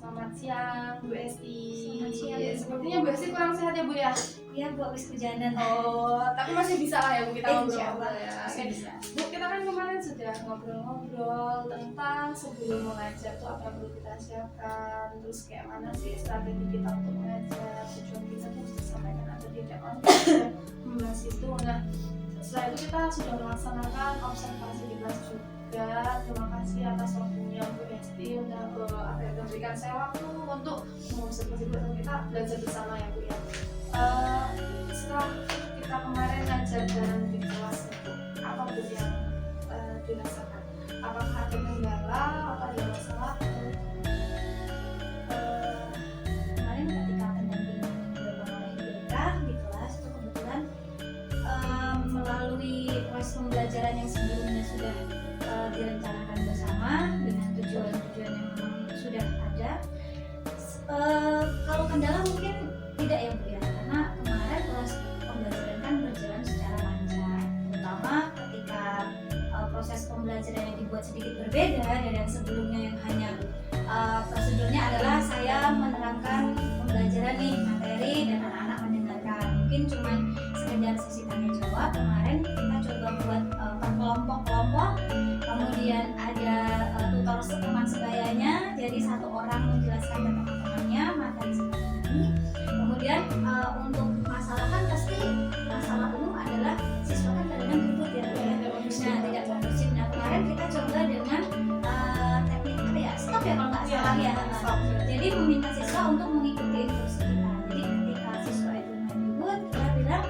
Selamat siang Bu Esti. Selamat siang. Ya, sepertinya Bu Esti kurang sehat ya Bu ya? Iya Bu, habis hujanan. Oh, tapi masih bisa lah ya Bu kita ngobrol ya. Masih bisa. Bu, kita kan kemarin sudah ngobrol-ngobrol tentang sebelum mengajar tuh apa yang perlu kita siapkan, terus kayak mana sih strategi kita untuk mengajar, tujuan kita tuh disampaikan atau tidak, membahas itu. Nah, setelah itu kita sudah melaksanakan observasi di kelas juga. Terima kasih atas waktunya Bu Esti udah memberikan saya waktu untuk mengobservasi bersama, kita belajar bersama ya Bu ya. Setelah kita kemarin ngajar bareng di kelas itu, apa Bu yang dirasakan? Apakah ada kendala, apa ada masalah? Kemarin ketika pendampingan dilakukan oleh IBK di kelas itu kebetulan melalui proses pembelajaran yang sebelumnya sudah direncanakan bersama dengan tujuan-tujuan yang memang sudah ada. Kalau kendala mungkin tidak ya Bu ya, karena kemarin proses pembelajaran kan berjalan secara lancar, terutama ketika proses pembelajaran yang dibuat sedikit berbeda dari yang sebelumnya yang hanya prosedurnya adalah saya menerangkan pembelajaran nih materi dan anak-anak mendengarkan, mungkin cuma sekedar sekedar sesi tanya jawab. Kemarin kita coba buat per kelompok-kelompok, kemudian ada tutor teman sebayanya, jadi satu orang menjelaskan ke teman-temannya materi seperti ini. Kemudian untuk masalah kan pasti masalah umum adalah siswa kan kadang-kadang ribut ya, nah tidak kondusif. Nah kemarin kita coba dengan teknik apa ya, stop ya kalau nggak salah ya. Jadi meminta siswa untuk mengikuti instruksi kita. Jadi ketika siswa itu ribut, kita bilang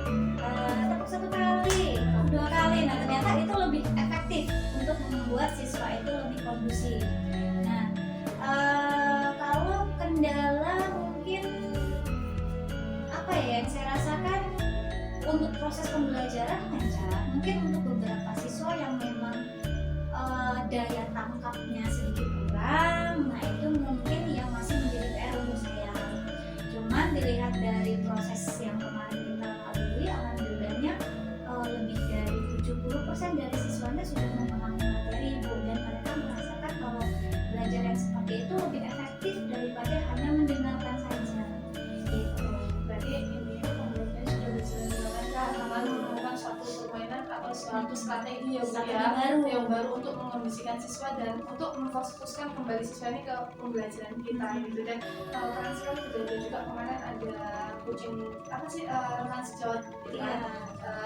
tepuk 1 kali, tepuk 2 kali. Nah ternyata itu lebih efektif untuk membuat siswa itu lebih kondusif. Nah kalau kendala mungkin apa ya yang saya rasakan untuk proses pembelajaran lancar, mungkin untuk beberapa siswa yang memang daya tangkapnya sedikit kurang, nah itu mungkin yang masih menjadi PR untuk saya. Cuman dilihat dari proses yang kemarin kita lalui, alhamdulillahnya lebih dari 70% dari siswanya sudah memahami materi Bu, dan mereka merasakan kalau belajar yang seperti itu lebih efektif daripada hanya mendengarkan saja. Gitu. Berarti intinya pembelajaran sudah berjalan dengan lancar, karena menemukan suatu permainan atau suatu strategi yang Strategi baru untuk mengondisikan siswa dan untuk memfokuskan kembali siswa ini ke pembelajaran kita gitu. Dan keren sekali betul juga kemarin ada coaching apa sih rekan sejawat gitu kan.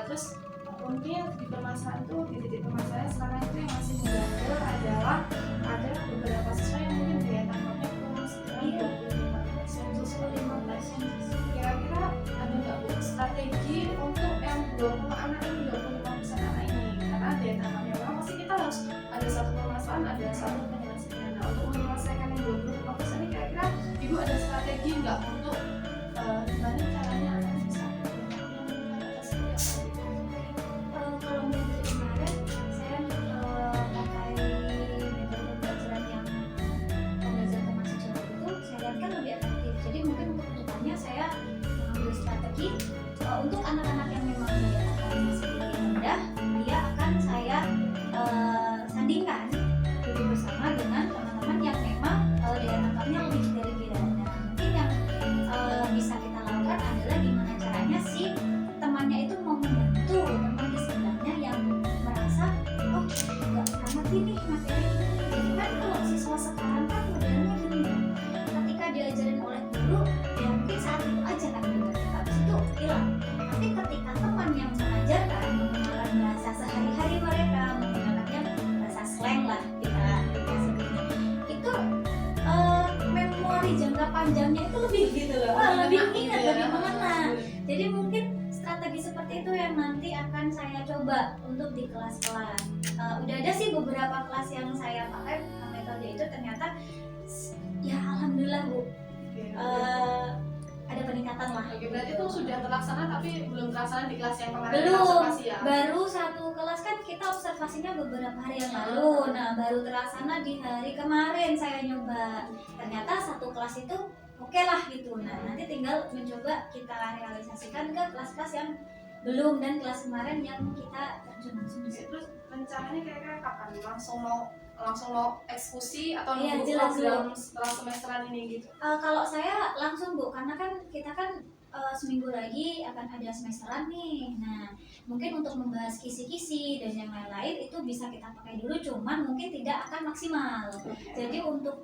Terus mungkin di permasalahan itu, di titik permasalahan sekarang itu yang masih mengganjal adalah ada beberapa siswa yang mungkin daya tangkapnya kurang sekitar 25% siswa 15%. Kira-kira ada nggak Bu strategi untuk yang 20 anak ini, 25% anak ini, karena daya tangkapnya kurang, pasti kita harus ada satu permasalahan, ada satu penyelesaian. Nah untuk menyelesaikan yang 25% ini kira-kira Ibu ada strategi nggak untuk gimana caranya anak bisa Kalau dari kemarin saya pakai metode pembelajaran yang pembelajaran termasuk Jawa itu saya lihat kan lebih efektif. Jadi mungkin untuk kedepannya saya mengambil strategi untuk anak-anak yang memang daya tangkapnya sedikit rendah, dia akan saya sandingkan duduk bersama dengan teman-teman yang memang daya tangkapnya lebih dari kita. Nah mungkin yang bisa kita lakukan adalah gimana caranya si temannya itu mau membantu teman di sebelahnya yang merasa oh nggak pernah ngerti nih materi ini. Jadi kan kalau siswa sekarang kan modelnya gini, ketika diajarin oleh guru ya mungkin saat itu aja kan gitu, habis itu hilang. Tapi ketika teman yang mengajarkan menggunakan bahasa sehari-hari mereka, menggunakannya bahasa slang lah kita sebutnya, itu memori jangka panjangnya itu lebih gitu loh, lebih ingat, lebih mengena. Jadi mungkin strategi seperti itu yang nanti akan saya coba untuk di kelas-kelas. Udah ada sih beberapa kelas yang saya pakai metode itu, ternyata ya alhamdulillah Bu, ada peningkatan lah. Oke, berarti itu sudah terlaksana tapi belum terlaksana di kelas yang kemarin Belum, observasi ya? baru satu kelas kan kita observasinya beberapa hari yang lalu. Nah baru terlaksana di hari kemarin saya nyoba. Ternyata satu kelas itu oke lah gitu. Nah nanti tinggal mencoba kita realisasikan ke kelas-kelas yang belum dan kelas kemarin yang kita terjun langsung di situ. Terus rencananya kira-kira kapan? Langsung mau eksekusi atau Iya, nunggu jelas, program setelah semesteran ini gitu? Kalau saya langsung Bu, karena kan kita kan seminggu lagi akan ada semesteran nih. Nah mungkin untuk membahas kisi-kisi dan yang lain-lain itu bisa kita pakai dulu, cuman mungkin tidak akan maksimal. Jadi untuk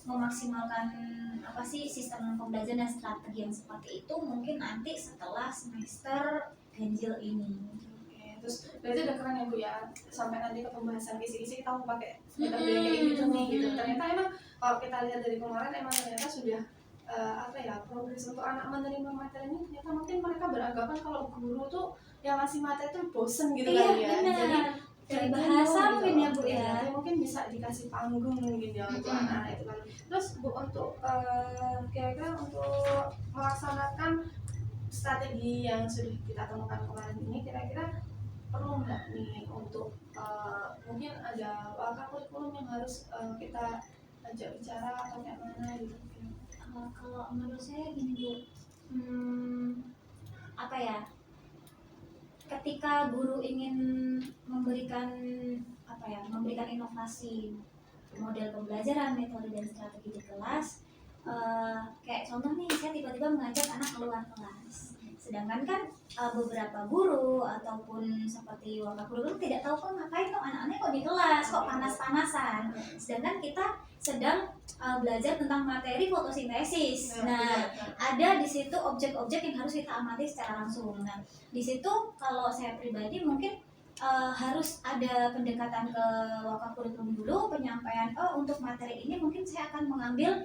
memaksimalkan apa sih sistem pembelajaran dan strategi yang seperti itu mungkin nanti setelah semester ganjil ini. Oke, terus berarti udah keren ya Bu ya, sampai nanti ke pembahasan kisi-kisi kita mau pakai metode yang kayak gitu nih gitu. Ternyata emang kalau kita lihat dari kemarin emang ternyata sudah progres untuk anak menerima materi ini. Ternyata mungkin mereka beranggapan kalau guru tuh yang ngasih materi itu bosen gitu kan ya. Benar. Dari bahasa mungkin ya Bu ya. Jadi mungkin bisa dikasih panggung mungkin ya untuk anak itu kan. Terus Bu untuk kira-kira untuk melaksanakan strategi yang sudah kita temukan kemarin ini, kira-kira perlu nggak nih untuk mungkin ada kurikulum yang harus kita ajak bicara atau kayak mana gitu? Kalau menurut saya gini Bu, apa ya? Ketika guru ingin memberikan inovasi model pembelajaran, metode dan strategi di kelas, kayak contoh nih saya tiba-tiba mengajak anak keluar kelas, Sedangkan kan beberapa guru ataupun seperti wakil guru tidak tahu kok ngapain kok anak-anaknya kok di kelas kok panas-panasan. Sedangkan kita sedang belajar tentang materi fotosintesis. Nah, ada di situ objek-objek yang harus kita amati secara langsung. Nah, di situ kalau saya pribadi mungkin harus ada pendekatan ke wakil kurikulum dulu, penyampaian untuk materi ini mungkin saya akan mengambil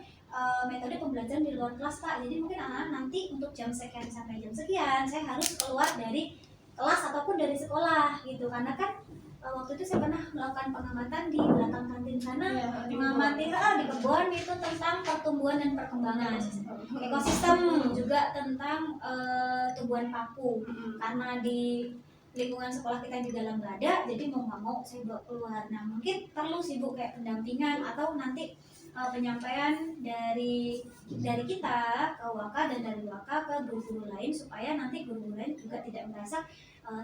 metode pembelajaran di luar kelas Pak. Jadi mungkin anak-anak nanti untuk jam sekian sampai jam sekian saya harus keluar dari kelas ataupun dari sekolah gitu, karena kan waktu itu saya pernah melakukan pengamatan di belakang kantin sana, mengamati di kebun itu tentang pertumbuhan dan perkembangan ekosistem, juga tentang tumbuhan paku. Karena di lingkungan sekolah kita di dalam nggak ada, jadi mau nggak mau saya bawa keluar. Nah mungkin perlu sibuk kayak pendampingan atau nanti penyampaian dari kita ke Waka dan dari Waka ke guru-guru lain, supaya nanti guru-guru lain juga tidak merasa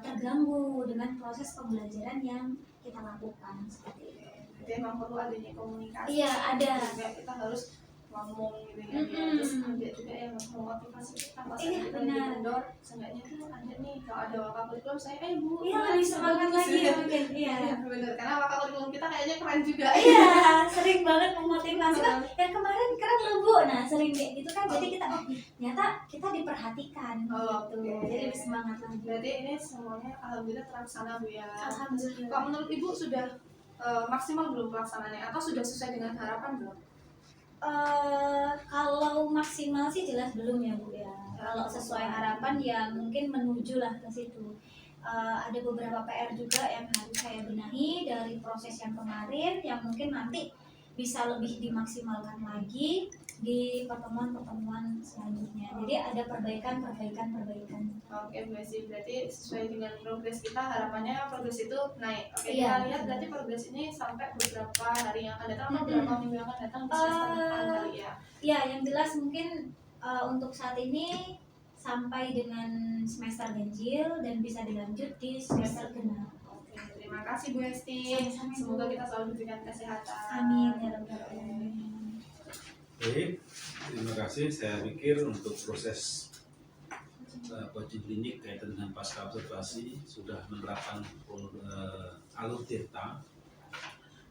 terganggu dengan proses pembelajaran yang kita lakukan seperti itu. Jadi emang perlu adanya komunikasi. Iya ada. Juga kita harus ngomong gitu ya. Terus ada juga yang memotivasi kita pas kita lagi kendor, seenggaknya tuh ada nih kalau ada wakil kurikulum saya Bu. Iya lebih semangat lagi mungkin. Iya. Bener, karena wakil kurikulum kita kayaknya keren juga. Iya, sering banget memotivasi. Yang kemarin keren loh Bu. Nah sering kayak gitu kan. Jadi kita ternyata kita diperhatikan. Gitu. Jadi lebih semangat lagi. Berarti ini semuanya alhamdulillah terlaksana Bu ya. Alhamdulillah. Kalau menurut Ibu sudah maksimal belum pelaksanaannya atau sudah sesuai dengan harapan belum? Kalau maksimal sih jelas belum ya Bu ya. Kalau sesuai harapan ya mungkin menuju lah ke situ. Ada beberapa PR juga yang harus saya benahi dari proses yang kemarin, yang mungkin nanti bisa lebih dimaksimalkan lagi di pertemuan-pertemuan selanjutnya. Jadi ada perbaikan. Oke Bu Esi, berarti sesuai dengan progres kita, harapannya progres itu naik. Oke, Iya. kita lihat berarti progres ini sampai beberapa hari yang akan datang atau beberapa minggu yang akan datang di semester depan kali ya. Ya, yang jelas mungkin untuk saat ini sampai dengan semester ganjil dan bisa dilanjut di semester genap. Oke, terima kasih Bu Esti. Semoga kita selalu diberikan kesehatan. Amin ya rabbal alamin. Baik, terima kasih. Saya pikir untuk proses coaching klinik kaitan dengan pasca observasi sudah menerapkan alur tirta.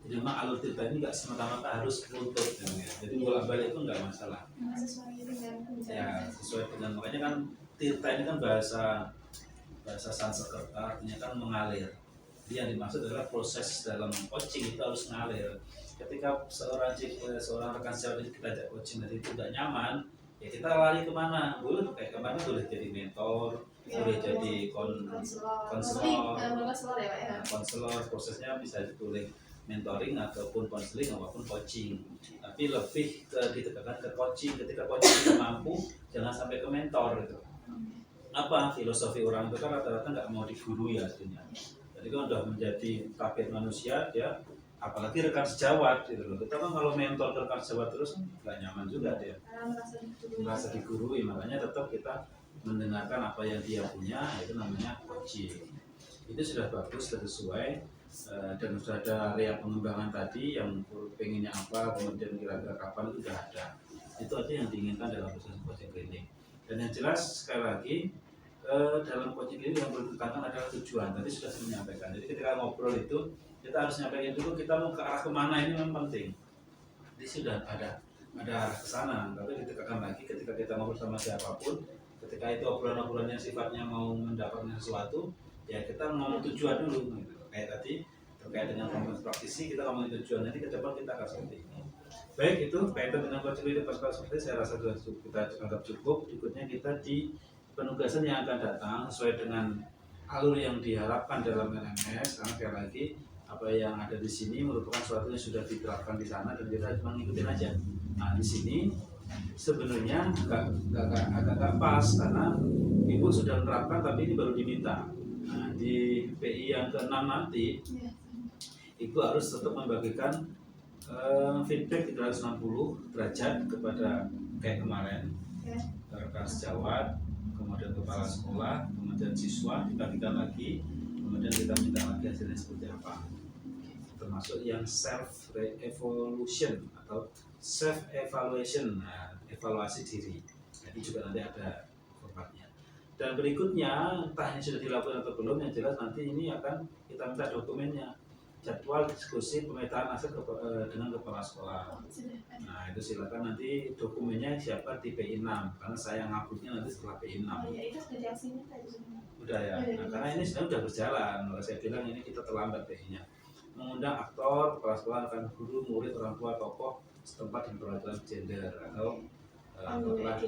Jadi memang alur tirta ini nggak semata-mata harus lutut, ya. Jadi bolak-balik itu nggak masalah. Sesuai dengan Ya, sesuai dengan, makanya kan tirta ini kan bahasa Sanskerta, artinya kan mengalir. Jadi yang dimaksud adalah proses dalam coaching itu harus mengalir. Ketika seorang rekan sejawat ini kita ajak coaching dan itu nggak nyaman, ya kita lari kemana? Boleh kayak kemarin boleh jadi mentor, boleh jadi konselor ya Pak ya. Konselor, prosesnya bisa ditulis mentoring ataupun konseling ataupun coaching. Tapi lebih ditekankan ke coaching. Ketika coaching tidak mampu, jangan sampai ke mentor gitu. Apa filosofi orang itu kan rata-rata nggak mau digurui aslinya. Jadi kan udah menjadi tabiat manusia, dia apalagi rekan sejawat gitu loh. Kita kan kalau mentor ke rekan sejawat terus nggak nyaman juga dia. Merasa digurui, makanya tetap kita mendengarkan apa yang dia punya, itu namanya coaching. Itu sudah bagus, sudah sesuai, dan sudah ada area pengembangan tadi yang pengennya apa, kemudian kira-kira kapan itu sudah ada. Itu aja yang diinginkan dalam proses coaching klinik. Dan yang jelas sekali lagi dalam coaching klinik yang perlu ditekankan adalah tujuan. Tadi sudah saya menyampaikan. Jadi ketika ngobrol itu kita harus nyampaikan dulu kita mau ke arah kemana, ini memang penting. Jadi sudah ada arah ke sana, tapi ditekankan lagi ketika kita ngobrol sama siapapun, ketika itu obrolan-obrolan yang sifatnya mau mendapatkan sesuatu, ya kita ngomong tujuan dulu gitu. Kayak tadi terkait dengan kompetensi praktisi, kita ngomongin tujuan, nanti ke depan kita akan seperti ini. Baik, itu kaitan dengan coaching klinik pasca seperti saya rasa sudah kita anggap cukup. Berikutnya kita di penugasan yang akan datang sesuai dengan alur yang diharapkan dalam LMS. Karena sekali lagi apa yang ada di sini merupakan sesuatu yang sudah diterapkan di sana dan kita cuma ngikutin aja. Nah di sini sebenarnya agak pas karena ibu sudah menerapkan tapi ini baru diminta. Nah di PI yang ke-6 nanti ibu harus tetap membagikan feedback 360 derajat kepada kayak kemarin rekan sejawat, kemudian kepala sekolah, kemudian siswa dibagikan lagi, kemudian kita minta lagi hasilnya seperti apa, termasuk yang self evolution atau self evaluation, nah, evaluasi diri. Jadi juga nanti ada formatnya. Dan berikutnya, entah ini sudah dilakukan atau belum, yang jelas nanti ini akan kita minta dokumennya, jadwal diskusi pemetaan hasil dengan kepala sekolah. Oh, sudah ada. Nah itu silakan nanti dokumennya siapkan di PI 6 karena saya ngabutnya nanti setelah PI 6. Oh ya, itu sudah diaksinya tadi sebenarnya. Udah ya, nah, karena ini sebenarnya sudah berjalan, maka saya bilang ini kita terlambat PI-nya. Mengundang aktor, kepala sekolah, rekan guru, murid, orang tua, tokoh setempat dan perwakilan gender atau anggotlah.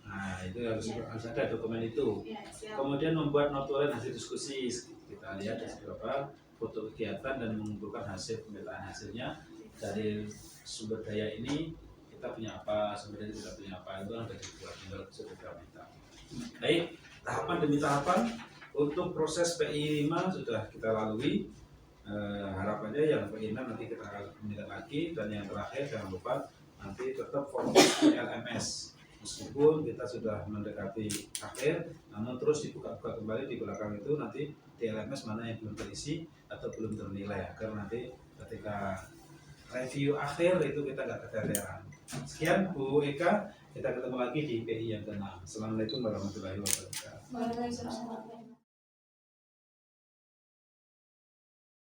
Nah itu harus ada dokumen itu. Ya, siap. Kemudian membuat notulen hasil diskusi, kita lihat ada beberapa foto kegiatan dan mengumpulkan hasil pemetaan hasilnya dari sumber daya ini. Kita punya apa, sumber daya kita punya apa, itu ada dibuat, tinggal sudah minta. Baik, tahapan demi tahapan untuk proses PI 5 sudah kita lalui. Harapannya yang PI 6 nanti kita akan minta lagi, dan yang terakhir jangan lupa nanti tetap fokus di LMS. Meskipun kita sudah mendekati akhir, namun terus dibuka-buka kembali di belakang itu nanti di LMS mana yang belum terisi atau belum ternilai, agar nanti ketika review akhir itu kita nggak keteteran. Sekian Bu Eka, kita ketemu lagi di PI yang ke-6. Assalamualaikum warahmatullahi wabarakatuh. Waalaikumsalam.